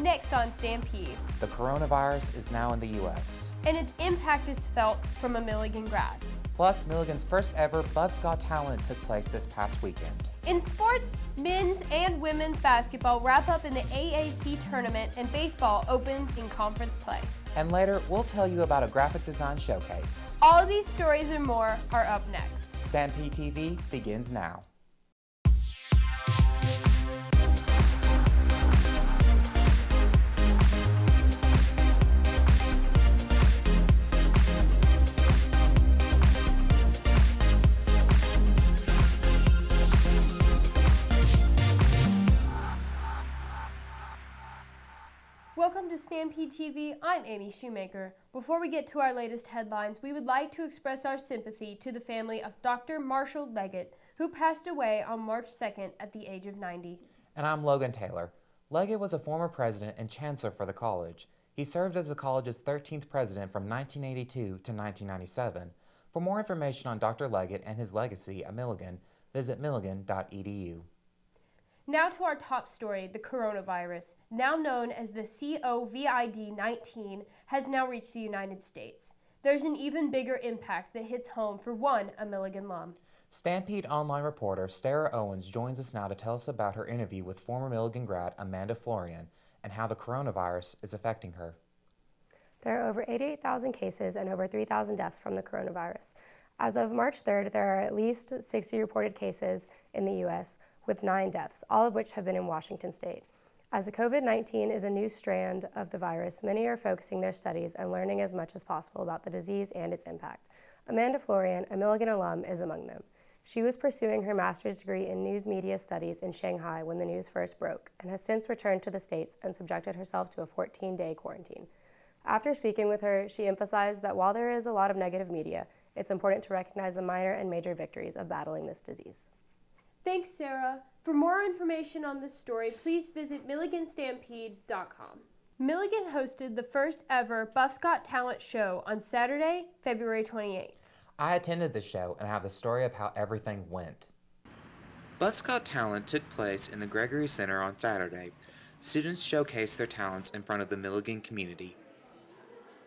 Next on Stampede. The coronavirus is now in the U.S. And its impact is felt from a Milligan grad. Plus, Milligan's first ever Buff's Got Talent took place this past weekend. In sports, men's and women's basketball wrap up in the AAC tournament and baseball opens in conference play. And later, we'll tell you about a graphic design showcase. All of these stories and more are up next. StampedeTV begins now. Welcome to Stampede TV. I'm Amy Shoemaker. Before we get to our latest headlines, we would like to express our sympathy to the family of Dr. Marshall Leggett, who passed away on March 2nd at the age of 90. And I'm Logan Taylor. Leggett was a former president and chancellor for the college. He served as the college's 13th president from 1982 to 1997. For more information on Dr. Leggett and his legacy at Milligan, visit milligan.edu. Now to our top story, the coronavirus, now known as the COVID-19, has now reached the United States. There's an even bigger impact that hits home for a Milligan alum. Stampede Online reporter Sarah Owens joins us now to tell us about her interview with former Milligan grad Amanda Florian and how the coronavirus is affecting her. There are over 88,000 cases and over 3,000 deaths from the coronavirus. As of March 3rd, there are at least 60 reported cases in the U.S., with 9 deaths, all of which have been in Washington state. As the COVID-19 is a new strand of the virus, many are focusing their studies and learning as much as possible about the disease and its impact. Amanda Florian, a Milligan alum, is among them. She was pursuing her master's degree in news media studies in Shanghai when the news first broke, and has since returned to the States and subjected herself to a 14-day quarantine. After speaking with her, she emphasized that while there is a lot of negative media, it's important to recognize the minor and major victories of battling this disease. Thanks, Sarah. For more information on this story, please visit milliganstampede.com. Milligan hosted the first ever Buff's Got Talent show on Saturday, February 28th. I attended the show and have the story of how everything went. Buff's Got Talent took place in the Gregory Center on Saturday. Students showcased their talents in front of the Milligan community.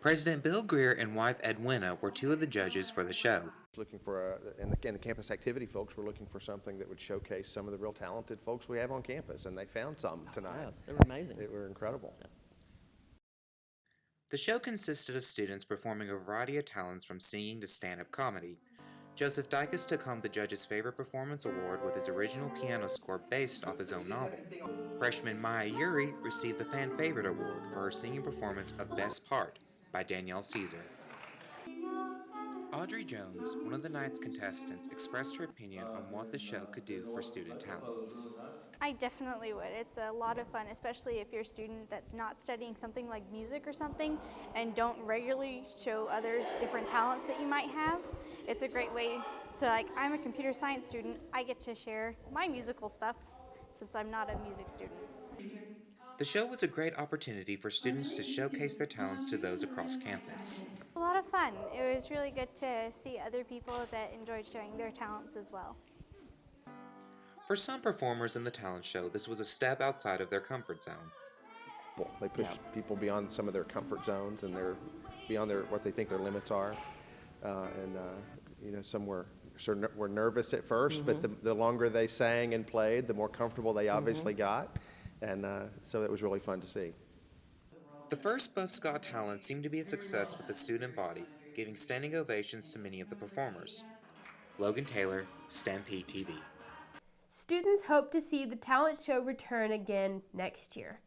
President Bill Greer and wife Edwina were two of the judges for the show. Looking for, and the campus activity folks were looking for something that would showcase some of the real talented folks we have on campus, and they found some tonight. Wow, they were amazing. They were incredible. Yeah. The show consisted of students performing a variety of talents from singing to stand-up comedy. Joseph Dicus took home the judge's favorite performance award with his original piano score based off his own novel. Freshman Maya Yuri received the fan favorite award for her singing performance of Best Part by Danielle Caesar. Audrey Jones, one of the night's contestants, expressed her opinion on what the show could do for student talents. I definitely would. It's a lot of fun, especially if you're a student that's not studying something like music or something and don't regularly show others different talents that you might have. It's a great way to, I'm a computer science student, I get to share my musical stuff since I'm not a music student. The show was a great opportunity for students to showcase their talents to those across campus. A lot of fun. It was really good to see other people that enjoyed showing their talents as well. For some performers in the talent show, this was a step outside of their comfort zone. They push people beyond some of their comfort zones and beyond what they think their limits are. Some were nervous at first, but the longer they sang and played, the more comfortable they obviously got. And so it was really fun to see. The first Buff's Got Talent seemed to be a success with the student body, giving standing ovations to many of the performers. Logan Taylor, Stampede TV. Students hope to see the talent show return again next year.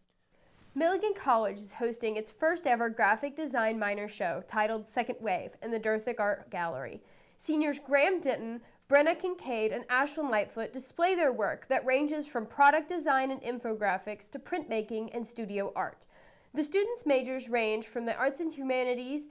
Milligan College is hosting its first ever graphic design minor show titled Second Wave in the Derthick Art Gallery. Seniors Graham Denton, Brenna Kincaid, and Ashlyn Lightfoot display their work that ranges from product design and infographics to printmaking and studio art. The students' majors range from the arts and humanities,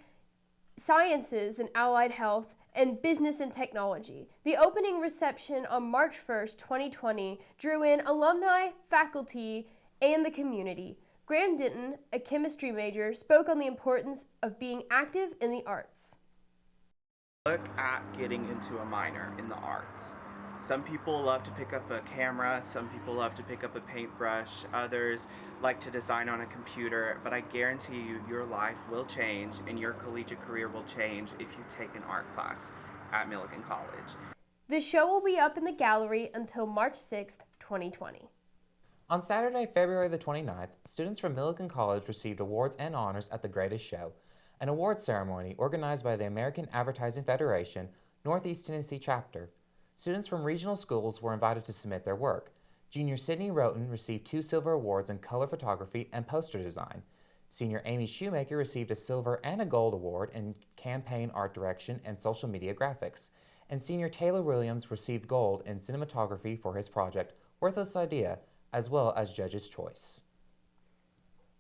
sciences and allied health, and business and technology. The opening reception on March 1st, 2020 drew in alumni, faculty, and the community. Graham Denton, a chemistry major, spoke on the importance of being active in the arts. Look at getting into a minor in the arts. Some people love to pick up a camera, some people love to pick up a paintbrush, others like to design on a computer, but I guarantee you your life will change and your collegiate career will change if you take an art class at Milligan College. The show will be up in the gallery until March 6th, 2020. On Saturday, February the 29th, students from Milligan College received awards and honors at the Greatest Show, an awards ceremony organized by the American Advertising Federation, Northeast Tennessee chapter. Students from regional schools were invited to submit their work. Junior Sydney Roten received 2 silver awards in color photography and poster design. Senior Amy Shoemaker received a silver and a gold award in campaign art direction and social media graphics. And Senior Taylor Williams received gold in cinematography for his project, Worthless Idea, as well as Judge's Choice.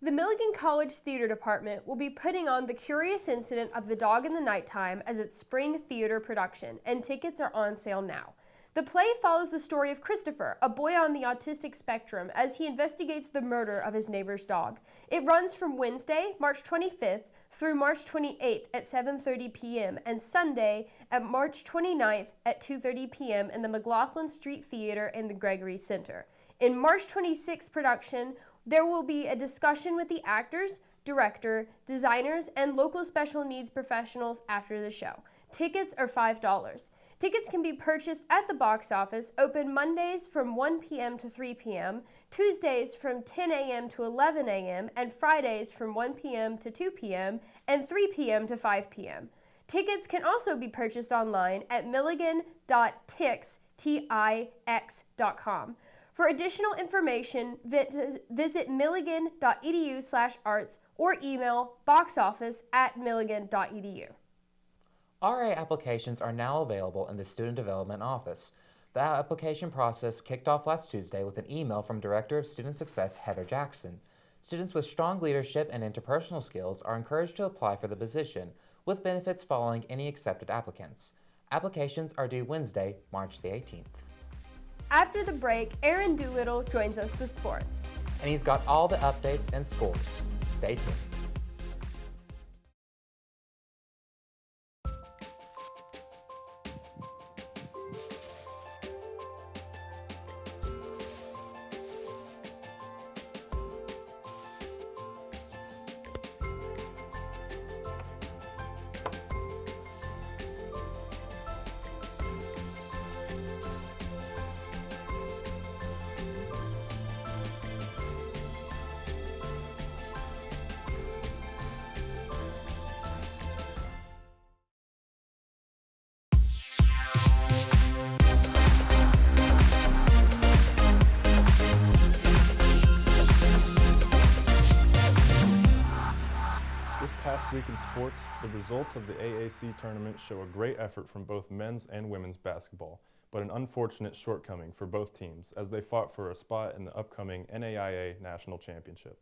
The Milligan College Theater Department will be putting on The Curious Incident of the Dog in the Nighttime as its spring theater production, and tickets are on sale now. The play follows the story of Christopher, a boy on the autistic spectrum, as he investigates the murder of his neighbor's dog. It runs from Wednesday, March 25th, through March 28th at 7:30 p.m. and Sunday at March 29th at 2:30 p.m. in the McLaughlin Street Theater and the Gregory Center. In March 26th production, there will be a discussion with the actors, director, designers, and local special needs professionals after the show. Tickets are $5. Tickets can be purchased at the box office, open Mondays from 1 p.m. to 3 p.m., Tuesdays from 10 a.m. to 11 a.m., and Fridays from 1 p.m. to 2 p.m. and 3 p.m. to 5 p.m. Tickets can also be purchased online at milligan.tix.com. For additional information, visit milligan.edu/arts or email boxoffice@milligan.edu. RA applications are now available in the Student Development Office. The application process kicked off last Tuesday with an email from Director of Student Success Heather Jackson. Students with strong leadership and interpersonal skills are encouraged to apply for the position, with benefits following any accepted applicants. Applications are due Wednesday, March the 18th. After the break, Aaron Doolittle joins us with sports. And he's got all the updates and scores. Stay tuned. Past week in sports, the results of the AAC tournament show a great effort from both men's and women's basketball, but an unfortunate shortcoming for both teams as they fought for a spot in the upcoming NAIA National Championship.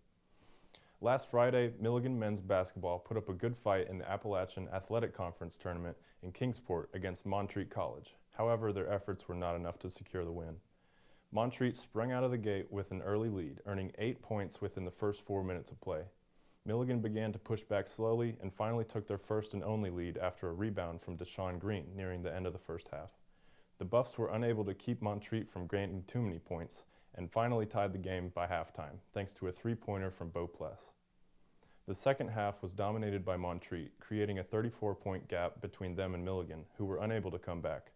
Last Friday, Milligan men's basketball put up a good fight in the Appalachian Athletic Conference tournament in Kingsport against Montreat College. However, their efforts were not enough to secure the win. Montreat sprung out of the gate with an early lead, earning 8 points within the first 4 minutes of play. Milligan began to push back slowly and finally took their first and only lead after a rebound from Deshaun Green nearing the end of the first half. The Buffs were unable to keep Montreat from granting too many points and finally tied the game by halftime, thanks to a three-pointer from Bo Pless. The second half was dominated by Montreat, creating a 34-point gap between them and Milligan, who were unable to come back.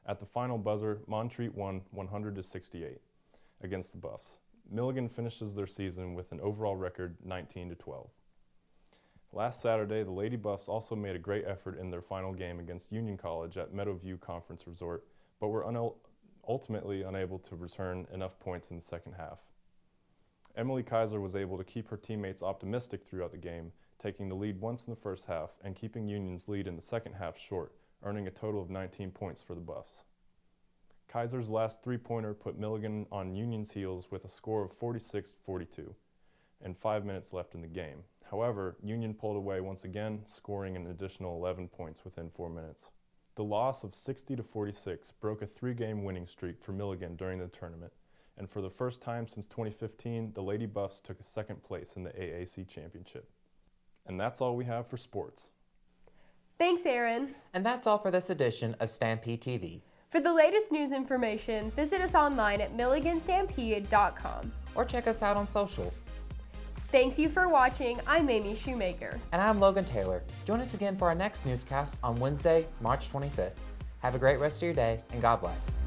At the final buzzer, Montreat won 100-68 against the Buffs. Milligan finishes their season with an overall record 19-12. Last Saturday, the Lady Buffs also made a great effort in their final game against Union College at Meadowview Conference Resort, but were ultimately unable to return enough points in the second half. Emily Kaiser was able to keep her teammates optimistic throughout the game, taking the lead once in the first half and keeping Union's lead in the second half short, earning a total of 19 points for the Buffs. Kaiser's last three-pointer put Milligan on Union's heels with a score of 46-42 and 5 minutes left in the game. However, Union pulled away once again, scoring an additional 11 points within 4 minutes. The loss of 60-46 broke a 3-game winning streak for Milligan during the tournament, and for the first time since 2015, the Lady Buffs took a second place in the AAC Championship. And that's all we have for sports. Thanks, Aaron. And that's all for this edition of StampedeTV. For the latest news information, visit us online at milliganstampede.com. Or check us out on social. Thank you for watching. I'm Amy Shoemaker. And I'm Logan Taylor. Join us again for our next newscast on Wednesday, March 25th. Have a great rest of your day, and God bless.